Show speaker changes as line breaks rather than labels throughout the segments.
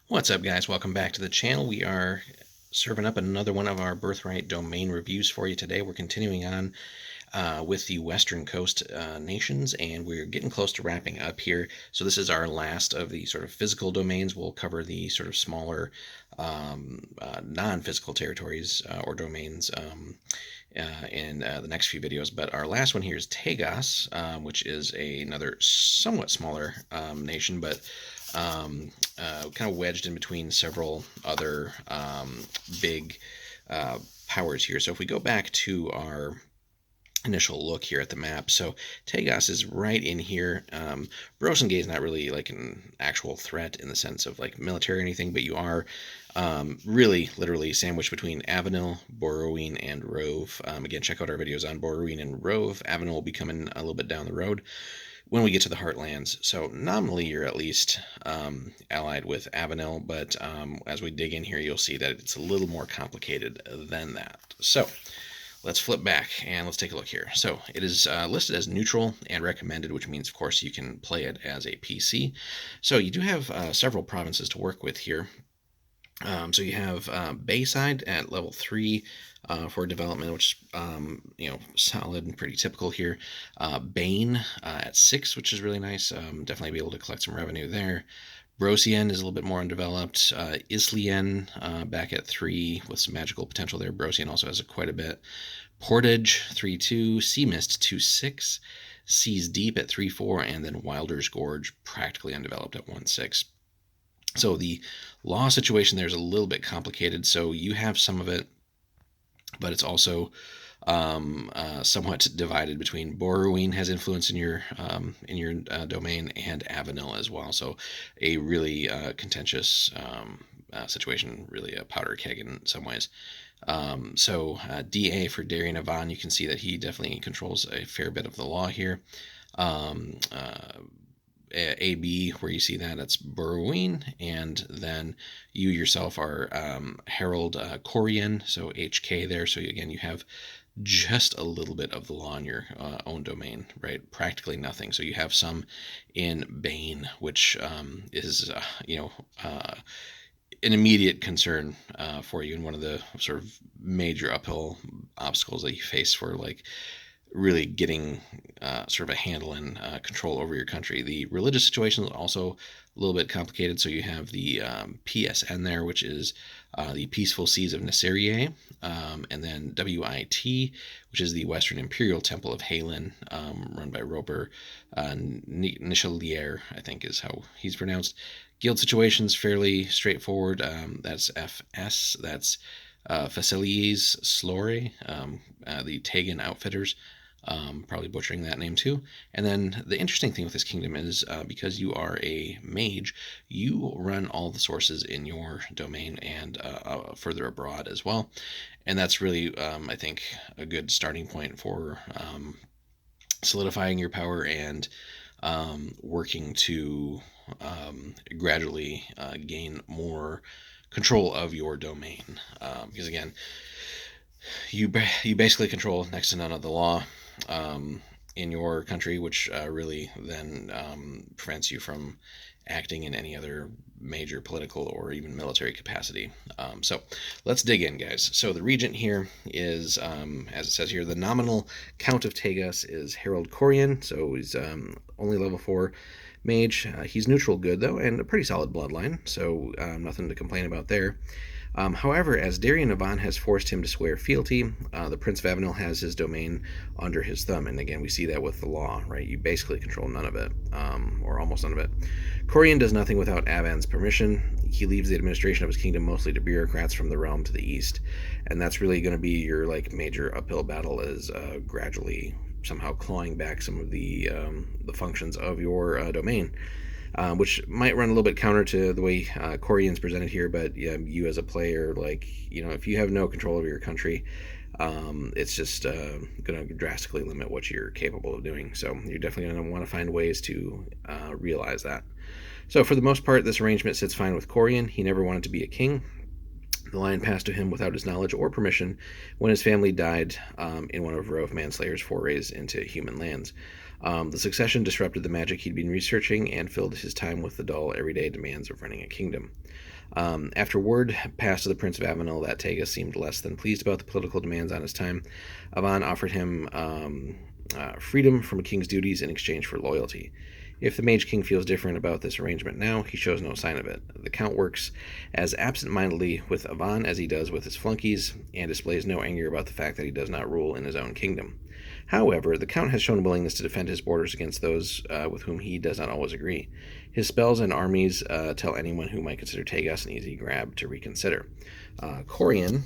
What's up, guys? Welcome back to the channel. We are serving up another one of our Birthright domain reviews for you today. We're continuing on with the Western Coast nations, and we're getting close to wrapping up here. So this is our last of the sort of physical domains. We'll cover the sort of smaller non-physical territories or domains in the next few videos. But our last one here is Taeghas, which is another somewhat smaller nation, but kind of wedged in between several other big powers here. So if we go back to our initial look here at the map. So Taeghas is right in here. Brosengay is not really like an actual threat in the sense of like military or anything, but you are really literally sandwiched between Avenel, Borrowing, and Rove. Again, check out our videos on Borrowing and Rove. Avenel will be coming a little bit down the road when we get to the Heartlands. So nominally you're at least allied with Avenel, but as we dig in here, you'll see that it's a little more complicated than that. So let's flip back and let's take a look here. So it is listed as neutral and recommended, which means, of course, you can play it as a PC. So you do have several provinces to work with here. So you have Bayside at level 3 for development, which is solid and pretty typical here. Bane at 6, which is really nice. Definitely be able to collect some revenue there. Brosien is a little bit more undeveloped. Islien back at 3 with some magical potential there. Brosien also has quite a bit. Portage 3-2, Sea Mist 2-6, Seas Deep at 3-4, and then Wilder's Gorge practically undeveloped at 1-6. So the law situation there is a little bit complicated. So you have some of it, but it's also somewhat divided between Borrowing has influence in your domain and Avenel as well. So a really contentious situation, really a powder keg in some ways. DA for Darian Avan, you can see that he definitely controls a fair bit of the law here. AB, where you see that's Borrowing, and then you yourself are Harold Corian, so HK there. So again, you have just a little bit of the law in your own domain, right? Practically nothing. So you have some in Bane, which is an immediate concern for you, and one of the sort of major uphill obstacles that you face for like really getting sort of a handle and control over your country. The religious situation is also a little bit complicated. So you have the PSN there, which is the Peaceful Seas of Nasirier, and then WIT, which is the Western Imperial Temple of Halen, run by Roper Nichelier, I think is how he's pronounced. Guild situation's fairly straightforward. That's FS, that's Facilies Slore, the Taegan Outfitters. Probably butchering that name too. And then the interesting thing with this kingdom is because you are a mage, you run all the sources in your domain and further abroad as well. And that's really, I think, a good starting point for solidifying your power and working to gradually gain more control of your domain. Because again, you basically control next to none of the law in your country, which really then prevents you from acting in any other major political or even military capacity. So let's dig in, guys. So the regent here is, as it says here, the nominal count of Taeghas is Harold Corian. So he's only level 4 mage. He's neutral good, though, and a pretty solid bloodline, so nothing to complain about there. However, as Darian Avan has forced him to swear fealty, the Prince of Avenel has his domain under his thumb. And again, we see that with the law, right? You basically control none of it, or almost none of it. Corian does nothing without Avan's permission. He leaves the administration of his kingdom mostly to bureaucrats from the realm to the east. And that's really going to be your like major uphill battle, is gradually somehow clawing back some of the functions of your domain. Which might run a little bit counter to the way Corian's presented here, but you as a player, like, if you have no control over your country, it's just going to drastically limit what you're capable of doing. So you're definitely going to want to find ways to realize that. So for the most part, this arrangement sits fine with Corian. He never wanted to be a king. The line passed to him without his knowledge or permission when his family died in one of Rove Manslayer's forays into human lands. The succession disrupted the magic he'd been researching and filled his time with the dull, everyday demands of running a kingdom. After word passed to the Prince of Avenel that Taeghas seemed less than pleased about the political demands on his time, Avan offered him freedom from a king's duties in exchange for loyalty. If the Mage King feels different about this arrangement now, he shows no sign of it. The Count works as absent-mindedly with Avan as he does with his flunkies, and displays no anger about the fact that he does not rule in his own kingdom. However, the Count has shown willingness to defend his borders against those with whom he does not always agree. His spells and armies tell anyone who might consider Taeghas an easy grab to reconsider. Corian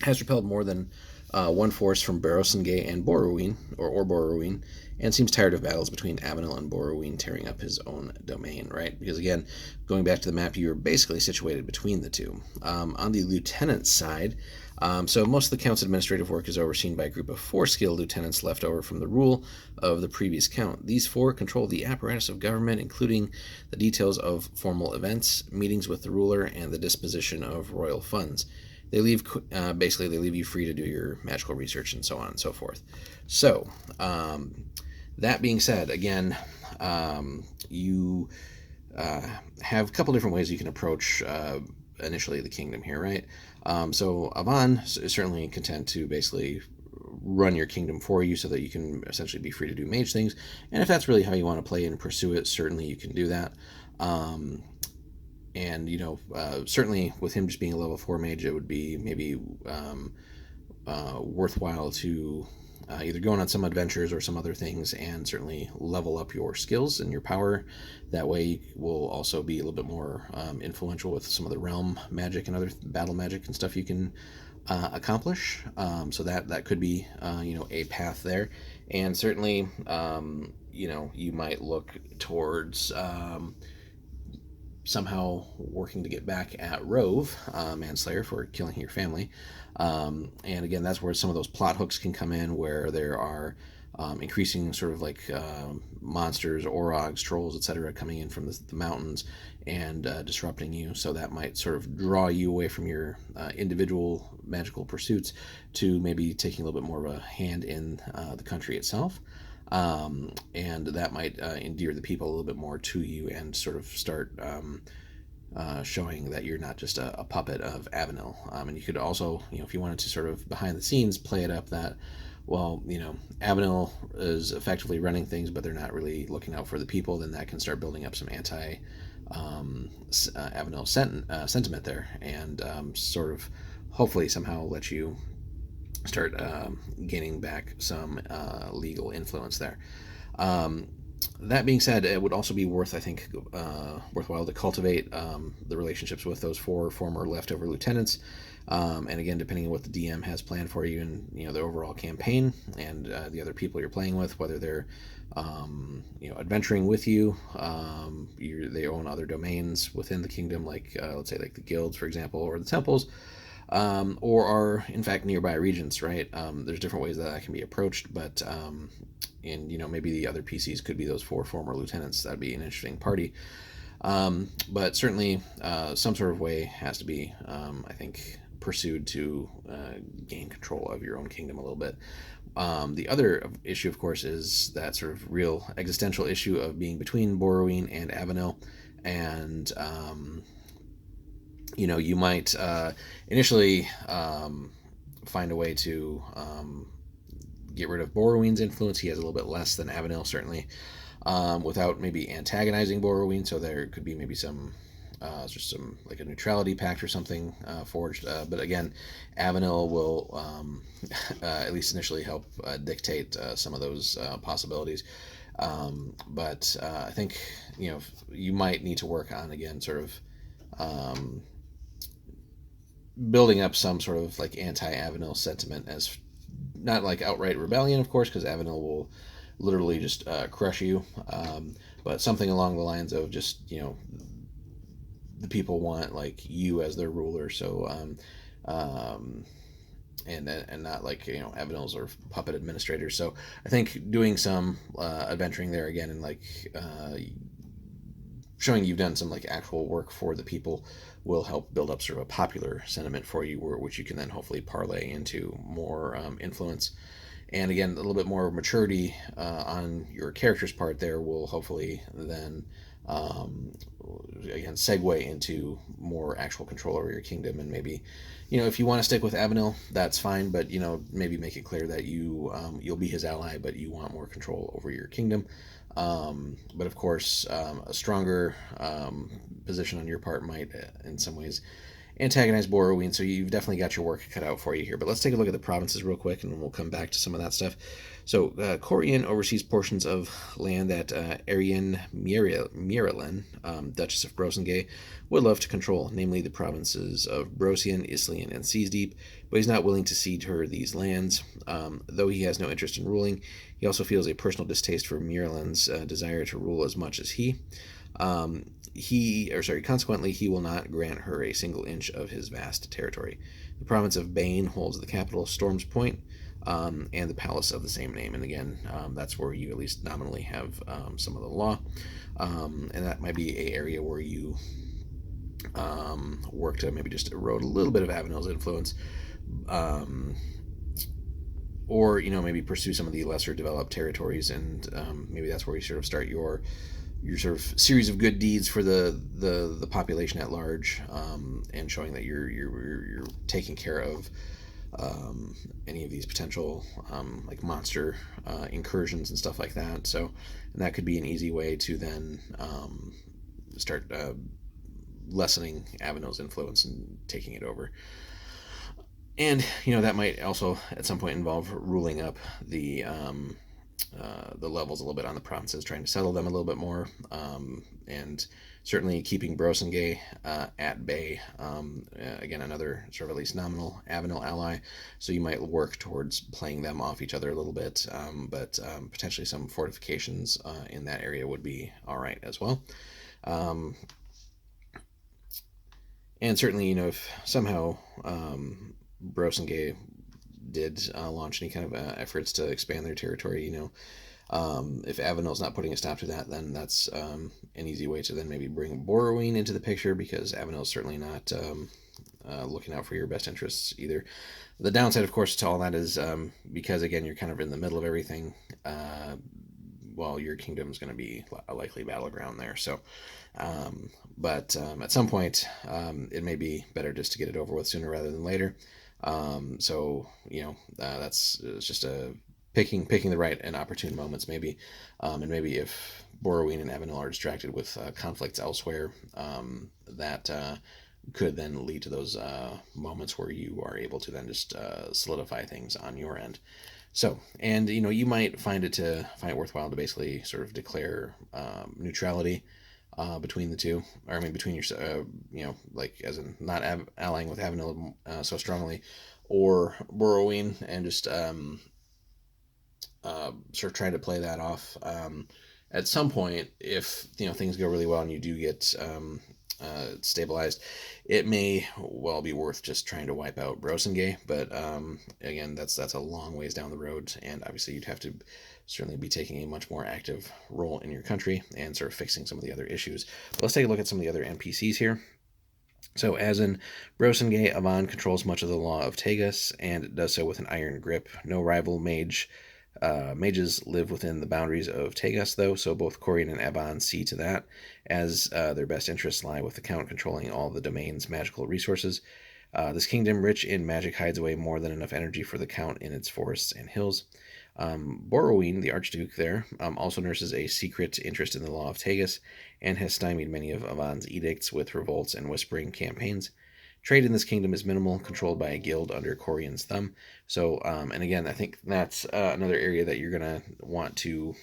has repelled more than one force from Barosengay and Borroween, or Borroween, and seems tired of battles between Avenel and Borroween tearing up his own domain, right? Because again, going back to the map, you're basically situated between the two. On the lieutenant's side, so most of the Count's administrative work is overseen by a group of 4 skilled lieutenants left over from the rule of the previous Count. These 4 control the apparatus of government, including the details of formal events, meetings with the ruler, and the disposition of royal funds. They leave they leave you free to do your magical research and so on and so forth. So, that being said, again, you have a couple different ways you can approach initially the kingdom here, right? So Avan is certainly content to basically run your kingdom for you so that you can essentially be free to do mage things. And if that's really how you want to play and pursue it, certainly you can do that. And, certainly with him just being a level 4 mage, it would be maybe worthwhile to either go on some adventures or some other things and certainly level up your skills and your power. That way you will also be a little bit more influential with some of the realm magic and other battle magic and stuff you can accomplish. So that could be, a path there. And certainly, you might look towards somehow working to get back at Rove, Manslayer, for killing your family. And again, that's where some of those plot hooks can come in, where there are increasing sort of like monsters, orogs, trolls, etc., coming in from the mountains and disrupting you. So that might sort of draw you away from your individual magical pursuits to maybe taking a little bit more of a hand in the country itself. And that might endear the people a little bit more to you and sort of start showing that you're not just a puppet of Avenel. And you could also, if you wanted to sort of behind the scenes play it up that, well, Avenel is effectively running things, but they're not really looking out for the people, then that can start building up some anti-Avenel sentiment there, and sort of hopefully somehow let you start gaining back some legal influence there. That being said, it would also be worthwhile to cultivate the relationships with those 4 former leftover lieutenants. And again, depending on what the DM has planned for you and the overall campaign and the other people you're playing with, whether they're adventuring with you, they own other domains within the kingdom, like let's say like the guilds, for example, or the temples. Or are in fact nearby regions, right? There's different ways that can be approached, but maybe the other PCs could be those 4 former lieutenants. That'd be an interesting party. But certainly some sort of way has to be, I think, pursued to gain control of your own kingdom a little bit. The other issue, of course, is that sort of real existential issue of being between Borroween and Avenel, and you might initially find a way to get rid of Borroween's influence. He has a little bit less than Avenel, certainly, without maybe antagonizing Borroween. So there could be maybe some just some like a neutrality pact or something forged. But again, Avenel will at least initially help dictate some of those possibilities. But I think you might need to work on, again, sort of building up some sort of like anti-Avenel sentiment, as not like outright rebellion, of course, because Avenel will literally just crush you, but something along the lines of just the people want like you as their ruler, so and not like Avenel's or puppet administrators. So I think doing some adventuring there again, and like showing you've done some like actual work for the people will help build up sort of a popular sentiment for you, which you can then hopefully parlay into more influence. And again, a little bit more maturity on your character's part there will hopefully then um, again segue into more actual control over your kingdom. And maybe, if you want to stick with Avenil, that's fine, but maybe make it clear that you'll be his ally, but you want more control over your kingdom. But of course, a stronger position on your part might in some ways antagonize Borrowing, so you've definitely got your work cut out for you here. But let's take a look at the provinces real quick, and we'll come back to some of that stuff. So, Corian oversees portions of land that Ariane Miralyn, Duchess of Brosengay, would love to control, namely the provinces of Brosian, Islian, and Seas Deep, but he's not willing to cede her these lands. Though he has no interest in ruling, he also feels a personal distaste for Miralyn's desire to rule as much as he. Consequently, he will not grant her a single inch of his vast territory. The province of Bane holds the capital, Storm's Point, and the palace of the same name. And again, that's where you at least nominally have some of the law, and that might be a area where you work to maybe just erode a little bit of Avenel's influence, um, or maybe pursue some of the lesser developed territories, and maybe that's where you sort of start your sort of series of good deeds for the population at large, and showing that you're taking care of any of these potential like monster incursions and stuff like that. So, and that could be an easy way to then start lessening Avenel's influence and taking it over. And that might also at some point involve ruling up the levels a little bit on the provinces, trying to settle them a little bit more, and certainly keeping Brosengay at bay. Again, another sort of at least nominal Avenel ally, so you might work towards playing them off each other a little bit, but potentially some fortifications in that area would be all right as well. Um, and certainly, if somehow Brosengay did launch any kind of efforts to expand their territory, if Avenel's not putting a stop to that, then that's an easy way to then maybe bring Borrowing into the picture, because Avenel's certainly not looking out for your best interests either. The downside, of course, to all that is because, again, you're kind of in the middle of everything, well, your kingdom's going to be a likely battleground there. So, but at some point, it may be better just to get it over with sooner rather than later. So that's just a picking the right and opportune moments, maybe, and maybe if Borrowing and Avenel are distracted with conflicts elsewhere, that could then lead to those moments where you are able to then just solidify things on your end. So, and you might find it worthwhile to basically sort of declare neutrality between the two, or I mean between your, like as in not allying with Avenel so strongly, or Borrowing, and just sort of trying to play that off. At some point, if things go really well and you do get stabilized, it may well be worth just trying to wipe out Brosengay. But again, that's a long ways down the road, and obviously you'd have to certainly be taking a much more active role in your country and sort of fixing some of the other issues. But let's take a look at some of the other NPCs here. So, as in Brosengay, Avan controls much of the law of Taeghas, and does so with an iron grip. No rival mages live within the boundaries of Taeghas, though, so both Corian and Aban see to that, as their best interests lie with the Count controlling all the domain's magical resources. This kingdom, rich in magic, hides away more than enough energy for the Count in its forests and hills. Borrowing, the Archduke there, also nurses a secret interest in the law of Taeghas, and has stymied many of Avan's edicts with revolts and whispering campaigns. Trade in this kingdom is minimal, controlled by a guild under Corian's thumb. So, and again, I think that's another area that you're going to want to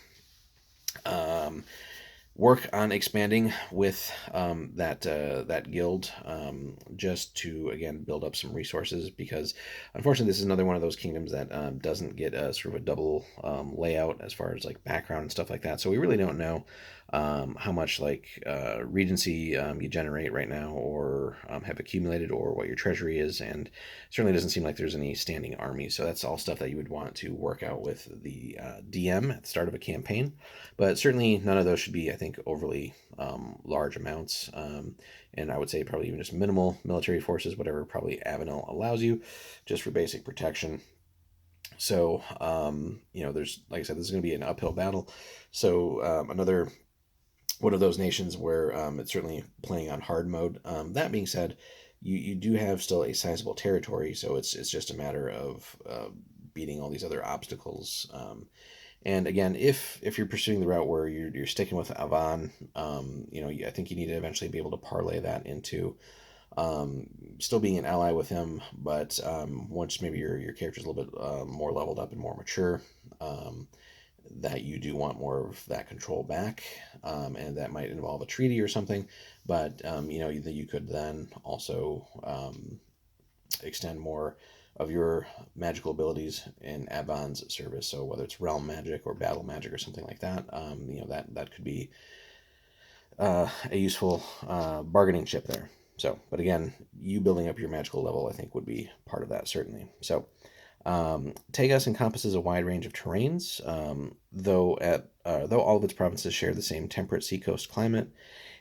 work on expanding with that guild, just to again build up some resources, because unfortunately this is another one of those kingdoms that doesn't get a sort of a double layout as far as like background and stuff like that. So we really don't know how much like regency you generate right now, or have accumulated, or what your treasury is, and certainly doesn't seem like there's any standing army. So that's all stuff that you would want to work out with the DM at the start of a campaign. But certainly none of those should be, I think, overly large amounts. And I would say probably even just minimal military forces, whatever probably Avenel allows you, just for basic protection. So, there's, like I said, this is going to be an uphill battle. So, another one of those nations where it's certainly playing on hard mode. That being said, you do have still a sizable territory, so it's just a matter of beating all these other obstacles. And again, if you're pursuing the route where you're sticking with Avon, I think you need to eventually be able to parlay that into um, still being an ally with him, but once maybe your character's a little bit more leveled up and more mature, um, that you do want more of that control back, and that might involve a treaty or something. But you could then also extend more of your magical abilities in Avon's service. So whether it's realm magic or battle magic or something like that, that could be a useful bargaining chip there. So, but again, you building up your magical level, I think, would be part of that certainly. So, Taeghas encompasses a wide range of terrains, though all of its provinces share the same temperate seacoast climate.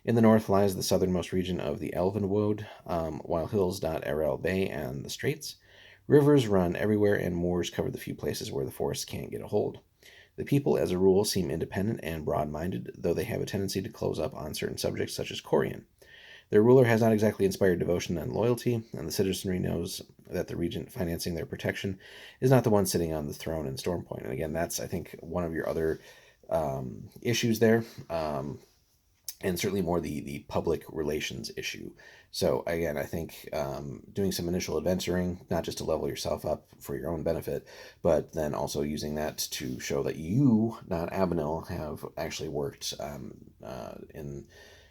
In the north lies the southernmost region of the Elven Woad, while hills dot Arel Bay and the Straits. Rivers run everywhere, and moors cover the few places where the forests can't get a hold. The people, as a rule, seem independent and broad minded, though they have a tendency to close up on certain subjects such as Corian. Their ruler has not exactly inspired devotion and loyalty, and the citizenry knows that the regent financing their protection is not the one sitting on the throne in Stormpoint. And again, that's, I think, one of your other issues there. And certainly more the public relations issue. So again, I think doing some initial adventuring, not just to level yourself up for your own benefit, but then also using that to show that you, not Abenil, have actually worked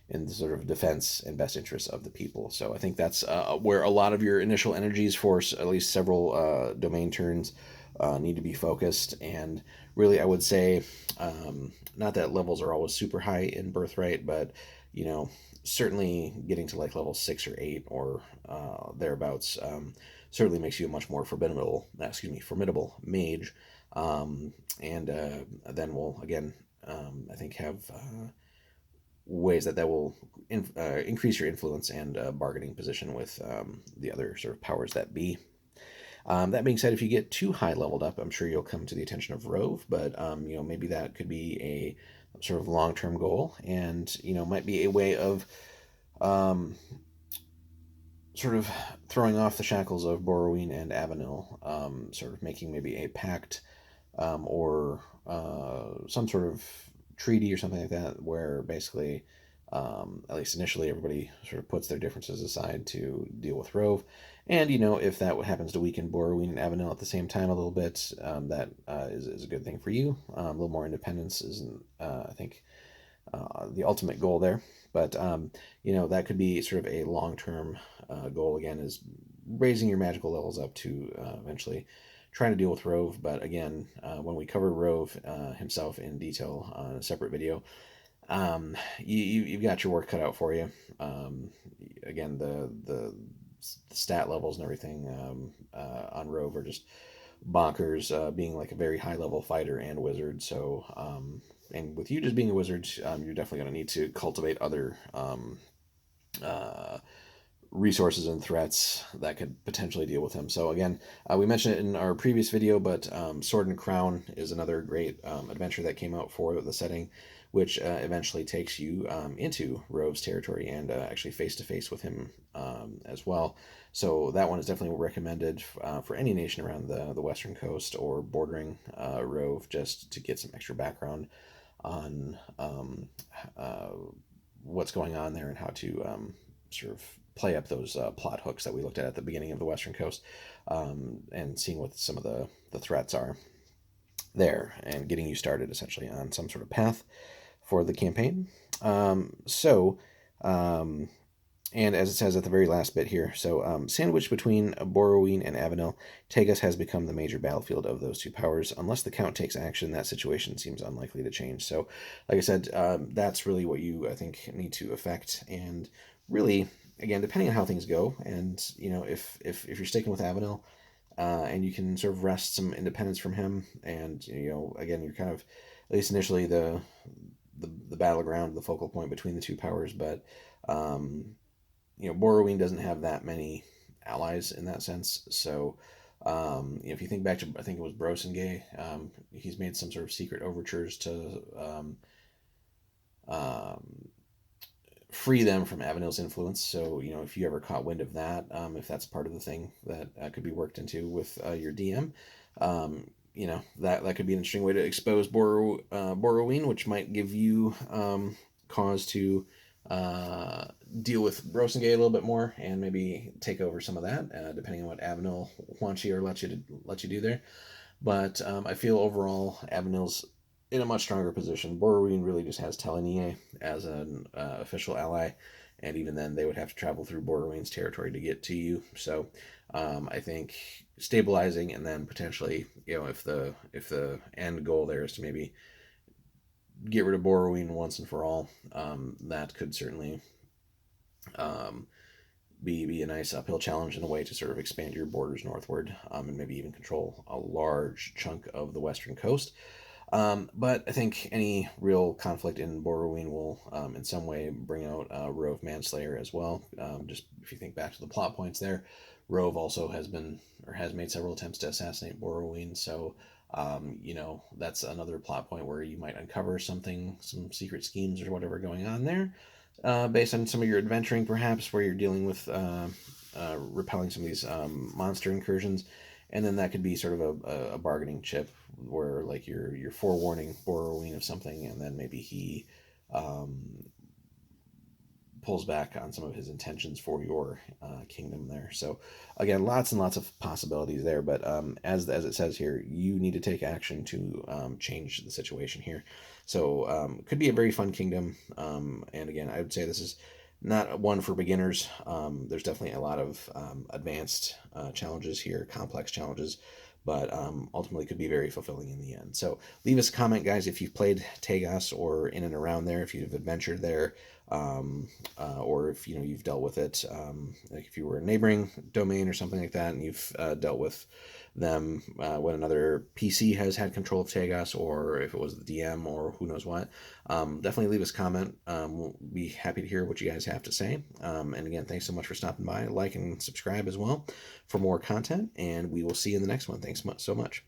in the sort of defense and best interests of the people. So I think that's where a lot of your initial energies for at least several domain turns need to be focused. And really, I would say, not that levels are always super high in Birthright, but you know, certainly getting to like level 6 or 8 or thereabouts certainly makes you a much more formidable mage. And then we'll again, I think, have ways that will increase your influence and bargaining position with the other sort of powers that be. That being said, if you get too high leveled up, I'm sure you'll come to the attention of Rove, but maybe that could be a sort of long term goal, and might be a way of um, sort of throwing off the shackles of Borrowing and Avenil, sort of making maybe a pact or some sort of treaty or something like that, where basically, at least initially, everybody sort of puts their differences aside to deal with Rove. And if that happens to weaken Borrowing and Avenel at the same time a little bit, that is a good thing for you. A little more independence isn't, I think, the ultimate goal there. But that could be sort of a long-term goal. Again, is raising your magical levels up to eventually trying to deal with Rove. But again, when we cover Rove himself in detail on a separate video, you've got your work cut out for you. Again, the stat levels and everything on Rove are just bonkers, being like a very high level fighter and wizard. So, and with you just being a wizard, you're definitely going to need to cultivate other uh, resources and threats that could potentially deal with him. So again, we mentioned it in our previous video, but Sword and Crown is another great adventure that came out for the setting, which eventually takes you into Rove's territory and actually face to face with him as well. So that one is definitely recommended for any nation around the western coast or bordering Rove, just to get some extra background on uh, what's going on there and how to sort of play up those plot hooks that we looked at the beginning of the Western Coast, and seeing what some of the threats are there and getting you started essentially on some sort of path for the campaign. So, and as it says at the very last bit here, so sandwiched between Borrowing and Avenel, Taeghas has become the major battlefield of those two powers. Unless the Count takes action, that situation seems unlikely to change. So, like I said, that's really what you, I think, need to affect. And really, again, depending on how things go, and if you're sticking with Avenel, and you can sort of wrest some independence from him, and again, you're kind of, at least initially, the battleground, the focal point between the two powers, but Borrowing doesn't have that many allies in that sense. So, If you think back to, I think it was Brosengay, he's made some sort of secret overtures to um, free them from Avenil's influence. So, if you ever caught wind of that, if that's part of the thing that could be worked into with your DM, that could be an interesting way to expose Borrowing, which might give you cause to uh, deal with Brosengate a little bit more and maybe take over some of that, depending on what Avenil wants you or let you do there. But I feel overall Avenil's in a much stronger position. Borrowing really just has Telenie as an official ally, and even then they would have to travel through Borrowing's territory to get to you. So I think stabilizing, and then potentially, if the end goal there is to maybe get rid of Borrowing once and for all, that could certainly um, be a nice uphill challenge in a way to sort of expand your borders northward, and maybe even control a large chunk of the western coast. But I think any real conflict in Borrowing will, in some way, bring out Rove Manslayer as well. Just if you think back to the plot points there, Rove also has made several attempts to assassinate Borrowing. So, that's another plot point where you might uncover something, some secret schemes or whatever going on there, based on some of your adventuring, perhaps, where you're dealing with repelling some of these monster incursions, and then that could be sort of a bargaining chip where, like, you're forewarning Borrowing of something, and then maybe he um, pulls back on some of his intentions for your kingdom there. So again, lots and lots of possibilities there. But as it says here, you need to take action to change the situation here. So could be a very fun kingdom. And again, I would say this is not one for beginners. There's definitely a lot of advanced challenges here, complex challenges, but ultimately could be very fulfilling in the end. So leave us a comment, guys, if you've played Taeghas or in and around there, if you've adventured there, or if you've dealt with it, like if you were a neighboring domain or something like that, and you've dealt with them when another PC has had control of Taeghas, or if it was the DM, or who knows what. Definitely leave us a comment. We'll be happy to hear what you guys have to say. And again, thanks so much for stopping by. Like and subscribe as well for more content, and we will see you in the next one. Thanks so much.